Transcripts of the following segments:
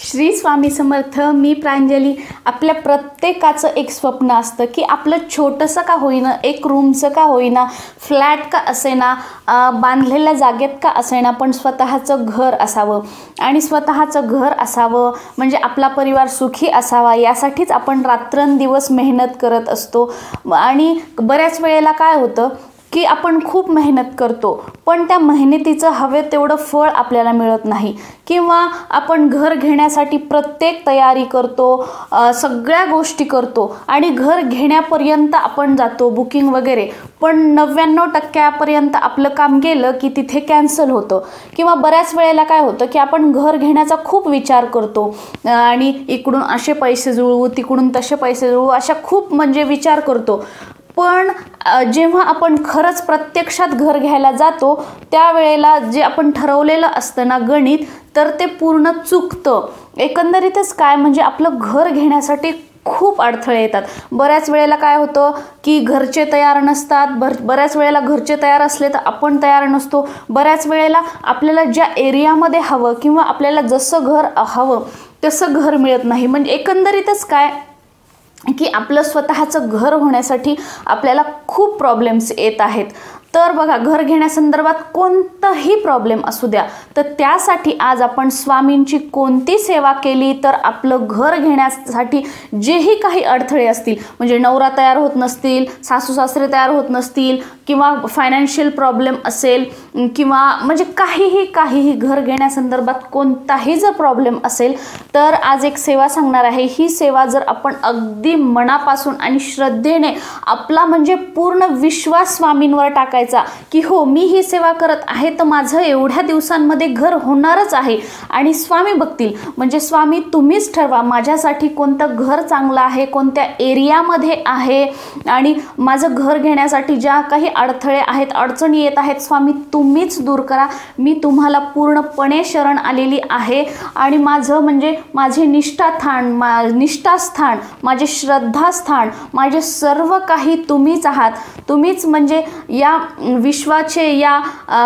श्री स्वामी समर्थ. मी प्रांजली. आपल्या प्रत्येकाचं एक स्वप्न असतं की आपलं छोटंसं का होईना, एक रूमचं का होईना, फ्लॅट का असेना, बांधलेल्या जागेत का असेना, पण स्वतःचं घर असावं. आणि स्वतःचं घर असावं म्हणजे आपला परिवार सुखी असावा, यासाठीच आपण रात्रंदिवस मेहनत करत असतो. आणि बऱ्याच वेळेला काय होतं की आपण खूप मेहनत करतो, पण त्या मेहनतीचं हवे तेवढं फळ आपल्याला मिळत नाही. किंवा आपण घर घेण्यासाठी प्रत्येक तयारी करतो, सगळ्या गोष्टी करतो आणि घर घेण्यापर्यंत आपण जातो, बुकिंग वगैरे, पण 99% आपलं काम गेलं की तिथे कॅन्सल होतं. किंवा बऱ्याच वेळेला काय होतं की आपण घर घेण्याचा खूप विचार करतो आणि इकडून असे पैसे जुळवू, तिकडून तसे पैसे जुळवू, अशा खूप म्हणजे विचार करतो. पण जेव्हा आपण खरंच प्रत्यक्षात घर घ्यायला जातो त्यावेळेला जे आपण ठरवलेलं असतं ना गणित, तर ते पूर्ण चुकतं. एकंदरीतच काय म्हणजे आपलं घर घेण्यासाठी खूप अडथळे येतात. बऱ्याच वेळेला काय होतं की घरचे तयार नसतात, बऱ्याच वेळेला घरचे तयार असले तर आपण तयार नसतो. बऱ्याच वेळेला आपल्याला ज्या एरियामध्ये हवं किंवा आपल्याला जसं घर हवं तसं घर मिळत नाही. म्हणजे एकंदरीतच काय की आपलं स्वतःचं घर होण्यासाठी आपल्याला खूप प्रॉब्लेम्स येत आहेत. तर बघा, घर घेण्यासंदर्भात कोणताही प्रॉब्लेम असू द्या, तर त्यासाठी आज आपण स्वामींची कोणती सेवा केली तर आपलं घर घेण्यासाठी जेही काही अडथळे असतील, म्हणजे नवरा तयार होत नसतील, सासू सासरे तयार होत नसतील, किंवा फायनान्शियल प्रॉब्लेम असेल, किंवा म्हणजे काहीही घर घेण्यासंदर्भात कोणताही जर प्रॉब्लेम असेल तर आज एक सेवा सांगणार आहे. ही सेवा जर आपण अगदी मनापासून आणि श्रद्धेने, आपला म्हणजे पूर्ण विश्वास स्वामींवर टाकायचा की हो, मी ही सेवा करत आहे तर माझं एवढ्या दिवसांमध्ये घर होणारच आहे, आणि स्वामी बघतील. म्हणजे स्वामी तुम्हीच ठरवा माझ्यासाठी कोणतं घर चांगलं आहे, कोणत्या एरियामध्ये आहे, आणि माझं घर घेण्यासाठी ज्या काही अडथळे आहेत, अडचणी येत आहेत, स्वामी तुम्हीच दूर करा. मी तुम्हाला पूर्णपणे शरण आलेली आहे. आणि माझं म्हणजे माझे निष्ठास्थान, माझे श्रद्धास्थान, माझे सर्व काही तुम्हीच आहात. तुम्हीच म्हणजे या विश्वाचे, या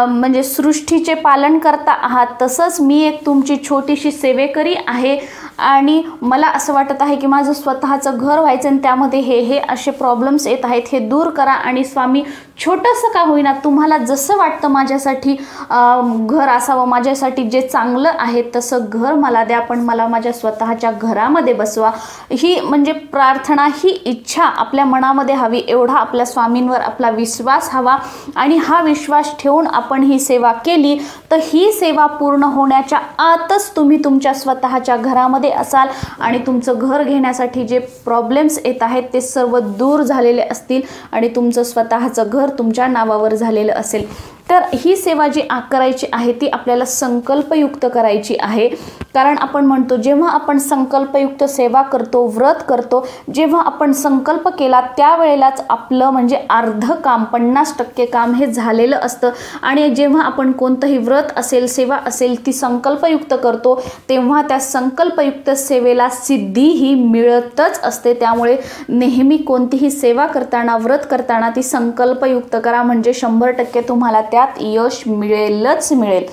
म्हणजे सृष्टीचे पालन करता आहात. तसंच मी एक तुमची छोटीशी सेवेकरी आहे, आणि मला असं वाटत आहे की माझं स्वतःचं घर व्हायचं आणि त्यामध्ये हे असे प्रॉब्लेम्स येत आहेत, हे दूर करा. आणि स्वामी छोटंसं का होईना, तुम्हाला जसं वाटतं माझ्यासाठी घर असावं, माझ्यासाठी जे चांगलं आहे तसं घर मला द्या, पण मला माझ्या स्वतःच्या घरामध्ये बसवा. ही म्हणजे प्रार्थना, ही इच्छा आपल्या मनामध्ये हवी. एवढा आपल्या स्वामींवर आपला विश्वास हवा, आणि हा विश्वास ठेवून आपण ही सेवा केली तर ही सेवा पूर्ण होण्याच्या आतच तुम्ही तुमच्या स्वतःच्या घरामध्ये असाल, आणि तुमचं घर घेण्यासाठी जे प्रॉब्लेम्स येत आहेत ते सर्व दूर झालेले असतील, आणि तुमचं स्वतःचं घर तुमच्या नावावर झालेलं असेल. तर ही सेवा जी करायची आहे ती आपल्याला संकल्पयुक्त करायची आहे. कारण आपण म्हणतो, जेव्हा आपण संकल्पयुक्त सेवा करतो, व्रत करतो, जेव्हा आपण संकल्प केला त्यावेळेलाच आपलं म्हणजे अर्ध काम, 50% काम हे झालेलं असतं. आणि जेव्हा आपण कोणतंही व्रत असेल, सेवा असेल, ती संकल्पयुक्त करतो तेव्हा त्या संकल्पयुक्त सेवेला सिद्धीही मिळतच असते. त्यामुळे नेहमी कोणतीही सेवा करताना, व्रत करताना ती संकल्पयुक्त करा, म्हणजे 100% तुम्हाला त्यात यश मिळेलच मिळेल.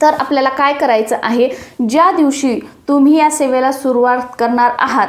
तर आपल्याला काय करायचं आहे, ज्या दिवशी तुम्ही या सेवेला सुरुवात करणार आहात,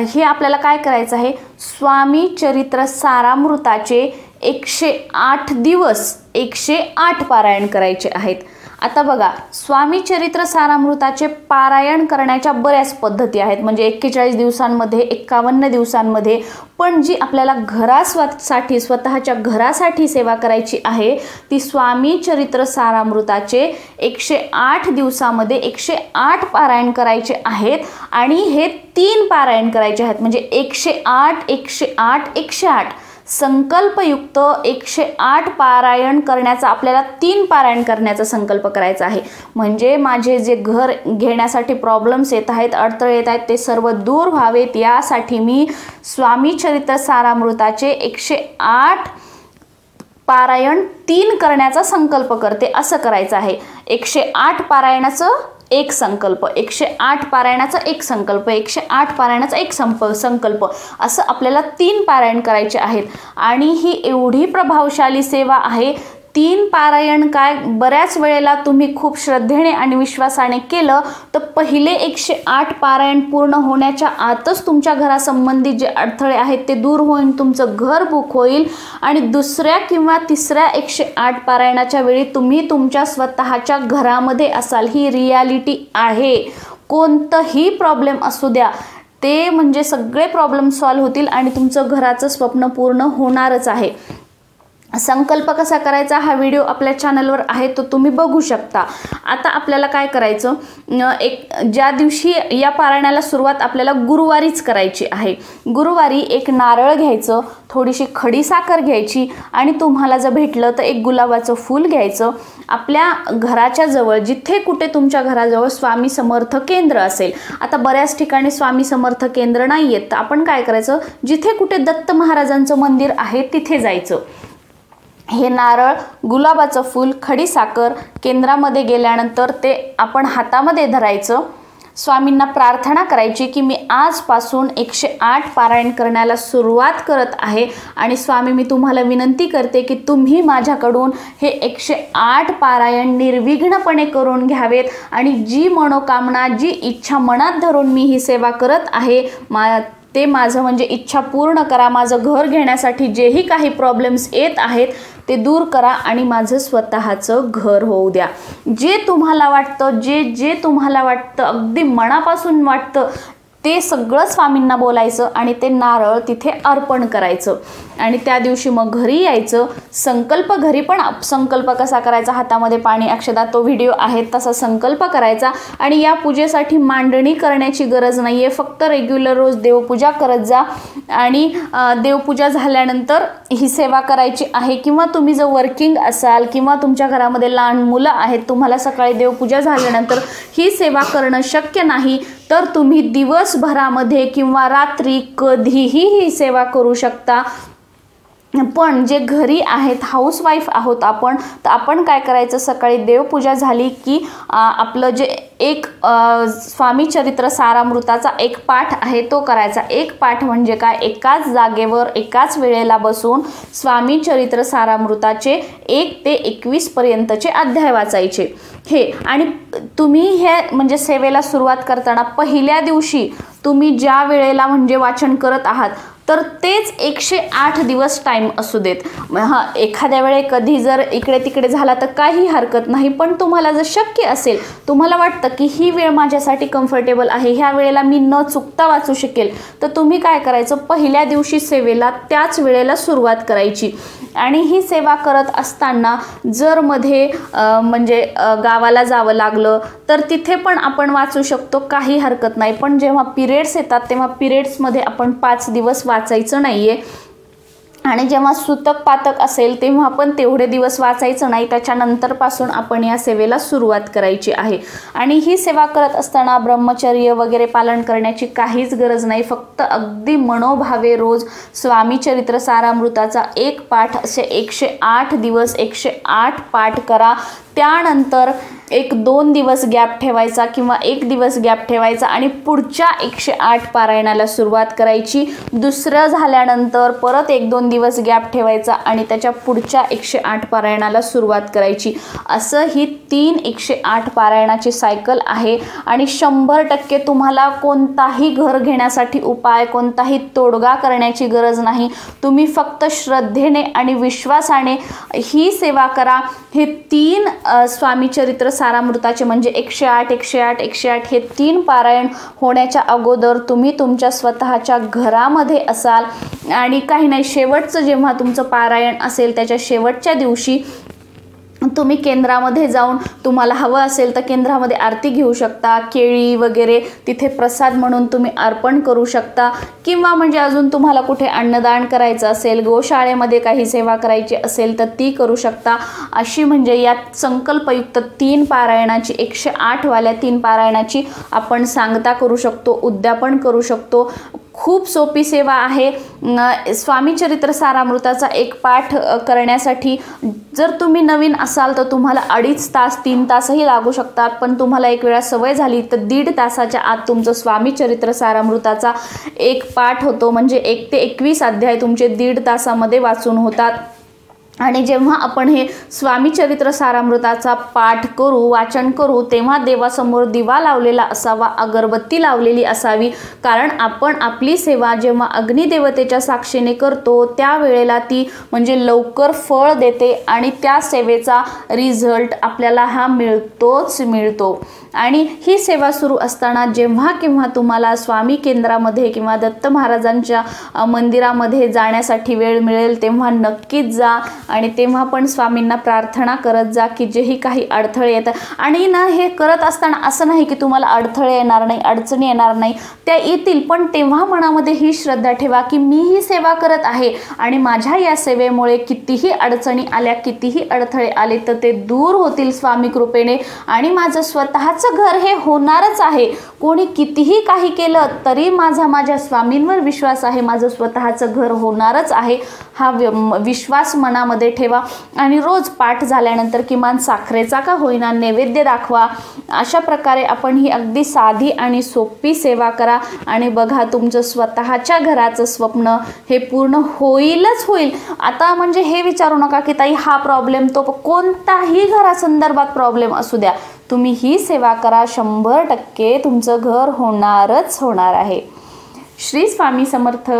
हे आपल्याला काय करायचं आहे, स्वामी चरित्र सारामृताचे 108 दिवस 108 पारायण करायचे आहेत. आता बघा, स्वामी चरित्र सारामृताचे पारायण करण्याच्या बऱ्याच पद्धती आहेत, म्हणजे 41 दिवसांमध्ये, 51 दिवसांमध्ये. पण जी आपल्याला घरासाठी, स्वतःच्या घरासाठी सेवा करायची आहे ती स्वामी चरित्र सारामृताचे 108 दिवसामध्ये 108 पारायण करायचे आहेत. आणि हे 3 पारायण करायचे आहेत, म्हणजे 108 108 108 संकल्पयुक्त 108 पारायण करण्याचा, आपल्याला 3 पारायण करण्याचा संकल्प करायचा आहे. म्हणजे माझे जे घर घेण्यासाठी प्रॉब्लेम्स येत आहेत, अडथळे येत आहेत, ते सर्व दूर व्हावेत, यासाठी मी स्वामी चरित्र सारामृताचे 108 पारायण 3 करण्याचा संकल्प करते. असं करायचं आहे. 108 पारायणाचं एक संकल्प, 108 पारायणाचा एक संकल्प, 108 पारायणाचा एक संकल्प, असं आपल्याला 3 पारायण करायचे आहेत. आणि ही एवढी प्रभावशाली सेवा आहे 3 पारायण काय बऱ्याच वेळेला तुम्ही खूप श्रद्धेने आणि विश्वासाने केलं तर पहिले 108 पारायण पूर्ण होण्याच्या आतच तुमच्या घरासंबंधी जे अडथळे आहेत ते दूर होईल, तुमचं घर बुक होईल आणि दुसऱ्या किंवा तिसऱ्या 108 पारायणाच्या वेळी तुम्ही तुमच्या स्वतःच्या घरामध्ये असाल। ही रियालिटी आहे। कोणतंही प्रॉब्लेम असू द्या, ते म्हणजे सगळे प्रॉब्लेम सॉल्व्ह होतील आणि तुमचं घराचं स्वप्न पूर्ण होणारच आहे। संकल्प कसा करायचा हा व्हिडिओ आपल्या चॅनलवर आहे, तो तुम्ही बघू शकता। आता आपल्याला काय करायचं, ज्या दिवशी या पारायणाला सुरुवात आपल्याला गुरुवारीच करायची आहे। गुरुवारी एक नारळ घ्यायचं, थोडीशी खडी साखर घ्यायची आणि तुम्हाला जर भेटलं तर एक गुलाबाचं फूल घ्यायचं। आपल्या घराच्या जवळ जिथे कुठे तुमच्या घराजवळ स्वामी समर्थ केंद्र असेल, आता बऱ्याच ठिकाणी स्वामी समर्थ केंद्र नाही आहेत, तर आपण काय करायचं, जिथे कुठे दत्त महाराजांचं मंदिर आहे तिथे जायचं। हे नारळ, गुलाबाचं फूल, खडी साखर केंद्रामध्ये गेल्यानंतर ते आपण हातामध्ये धरायचं। स्वामींना प्रार्थना करायची की मी आजपासून 108 पारायण करण्याला सुरुवात करत आहे आणि स्वामी मी तुम्हाला विनंती करते की तुम्ही माझ्याकडून हे 108 पारायण निर्विघ्नपणे करून घ्यावेत आणि जी मनोकामना, जी इच्छा मनात धरून मी ही सेवा करत आहे ते माझं म्हणजे इच्छा पूर्ण करा। माझं घर घेण्यासाठी जेही काही प्रॉब्लेम्स येत आहेत ते दूर करा आणि माझं स्वतःचं घर होऊ द्या। जे तुम्हाला वाटतं, जे तुम्हाला वाटतं, अगदी मनापासून वाटतं ते सगळं स्वामींना बोलायचं आणि ते नारळ तिथे अर्पण करायचं आणि त्या दिवशी मग घरी यायचं। संकल्प घरी पण संकल्प कसा करायचा, हातामध्ये पाणी अक्षदा, तो व्हिडिओ आहे, तसा संकल्प करायचा आणि या पूजेसाठी मांडणी करण्याची गरज नाही आहे। फक्त रेग्युलर रोज देवपूजा करत जा आणि देवपूजा झाल्यानंतर ही सेवा करायची आहे। किंवा तुम्ही जर वर्किंग असाल किंवा तुमच्या घरामध्ये लहान मुलं आहेत, तुम्हाला सकाळी देवपूजा झाल्यानंतर ही सेवा करणं शक्य नाही, तर तुम्ही दिवसभरामध्ये किंवा रात्री कधीही ही सेवा करू शकता। पण जे घरी आहेत, हाऊसवाईफ आहोत आपण, तर आपण काय करायचं, सकाळी देवपूजा झाली की आपलं जे एक स्वामी चरित्र सारामृताचा एक पाठ आहे तो करायचा। एक पाठ म्हणजे काय, एकाच जागेवर एकाच वेळेला बसून स्वामी चरित्र सारामृताचे 1 ते 21 पर्यंतचे अध्याय वाचायचे हे। आणि तुम्ही हे म्हणजे सेवेला सुरुवात करताना पहिल्या दिवशी तुम्ही ज्या वेळेला म्हणजे वाचन करत आहात तर तेच 108 दिवस टाइम असू देत। हां, एखाद्या वेळे कधी जर इकडे तिकडे झाला तर काही हरकत नाही, पण तुम्हाला जर शक्य असेल, तुम्हाला वाटतं की ही वेळ माझ्यासाठी कम्फर्टेबल आहे, ह्या वेळेला मी न चुकता वाचू शकेल, तर तुम्ही काय करायचं, पहिल्या दिवशी सेवेला त्याच वेळेला सुरुवात करायची। आणि ही सेवा करत असताना जर मध्ये म्हणजे गावाला जावं लागलं तर तिथे पण आपण वाचू शकतो, काही हरकत नाही। पण जेव्हा पिरियड्स येतात तेव्हा पिरियड्समध्ये आपण 5 दिवस वाचायचं नाहीये आणि जेव्हा सुतक पातक असेल तेव्हा पण तेवढे दिवस वाचायचं नाही, त्याच्यानंतर पासून आपण या सेवेला सुरुवात करायची आहे। आणि ही सेवा करत असताना ब्रह्मचर्य वगैरे पालन करण्याची काहीच गरज नाही, फक्त अगदी मनोभावे रोज स्वामी चरित्र सारामृताचा एक पाठ असे 108 दिवस 108 पाठ करा। त्यानंतर 1-2 दिवस गॅप ठेवायचा किंवा 1 दिवस गॅप ठेवायचा आणि पुढच्या 108 पारायणाला सुरुवात करायची। दुसरं झाल्यानंतर परत 1-2 दिवस गॅप ठेवायचा आणि त्याच्या पुढच्या 108 पारायणाला सुरुवात करायची। असं ही 3 108 पारायणाची सायकल आहे आणि 100% तुम्हाला कोणताही घर घेण्यासाठी उपाय, कोणताही तोडगा करण्याची गरज नाही। तुम्ही फक्त श्रद्धेने आणि विश्वासाने ही सेवा करा। हे 3 स्वामी चरित्र सारामृताचे म्हणजे 108 108 108 हे 3 पारायण होण्याच्या अगोदर तुम्ही तुमच्या स्वतःच्या घरामध्ये असाल आणि काही नाही, शेवटचं जेव्हा तुमचं पारायण असेल त्याच्या शेवटच्या दिवशी तुम्ही केंद्रामध्ये जाऊन तुम्हाला हवं असेल तर केंद्रामध्ये आरती घेऊ शकता, केळी वगैरे तिथे प्रसाद म्हणून तुम्ही अर्पण करू शकता किंवा म्हणजे अजून तुम्हाला कुठे अन्नदान करायचं असेल, गोशाळेमध्ये काही सेवा करायची असेल तर ती करू शकता। अशी म्हणजे या संकल्पयुक्त 3 पारायणाची 108 वाल्या 3 पारायणाची आपण सांगता करू शकतो, उद्यापन करू शकतो। खूप सोपी सेवा आहे। स्वामी चरित्र सारामृताचा एक पाठ करण्यासाठी जर तुम्ही नवीन असाल तर तुम्हाला 2.5 तास 3 तासही लागू शकतात, पण तुम्हाला एक वेळा सवय झाली तर 1.5 तासाच्या आत तुमचं स्वामी चरित्र सारामृताचा एक पाठ होतो, म्हणजे 1 ते 21 अध्याय तुमचे 1.5 तासामध्ये वाचून होतात। आणि जेव्हा आपण हे स्वामी चरित्र सारामृताचा पाठ करू, वाचन करू, तेव्हा देवासमोर दिवा लावलेला असावा, अगरबत्ती लावलेली असावी. कारण आपण आपली सेवा जेव्हा अग्निदेवतेच्या साक्षीने करतो त्यावेळेला ती म्हणजे लवकर फळ देते आणि त्या सेवेचा रिझल्ट आपल्याला हा मिळतोच मिळतो. आणि ही सेवा सुरू असताना जेव्हा केव्हा तुम्हाला स्वामी केंद्रामध्ये किंवा दत्त महाराजांच्या मंदिरामध्ये जाण्यासाठी वेळ मिळेल तेव्हा नक्कीच जा आणि तेव्हा पण स्वामींना प्रार्थना करत जा की जेही काही अडथळे येतात. आणि ना हे करत असताना असं नाही की तुम्हाला अडथळे येणार नाही, अडचणी येणार नाही, त्या येतील, पण तेव्हा मनामध्ये ही श्रद्धा ठेवा की मी ही सेवा करत आहे आणि माझ्या या सेवेमुळे कितीही अडचणी आल्या, कितीही अडथळे आले तर ते दूर होतील स्वामी कृपेने आणि माझं स्वतःचं घर हे होणारच आहे. कोणी कितीही काही केलं तरी माझ्या स्वामींवर विश्वास आहे, माझं स्वतःचं घर होणारच आहे. हा विश्वास मनामध्ये ठेवा आणि रोज पाठ झाल्यानंतर किमान साखरेचा का होईना नैवेद्य दाखवा. अशा प्रकारे आपण ही अगदी साधी आणि सोपी सेवा करा आणि बघा तुमचं स्वतःच्या घराचं स्वप्न हे पूर्ण होईलच होईल. आता म्हणजे हे विचारू नका की ताई हा प्रॉब्लेम, तो कोणताही घरासंदर्भात प्रॉब्लेम असू द्या, तुम्ही ही सेवा करा, 100% तुमचं घर होणारच होणार आहे. श्री स्वामी समर्थ.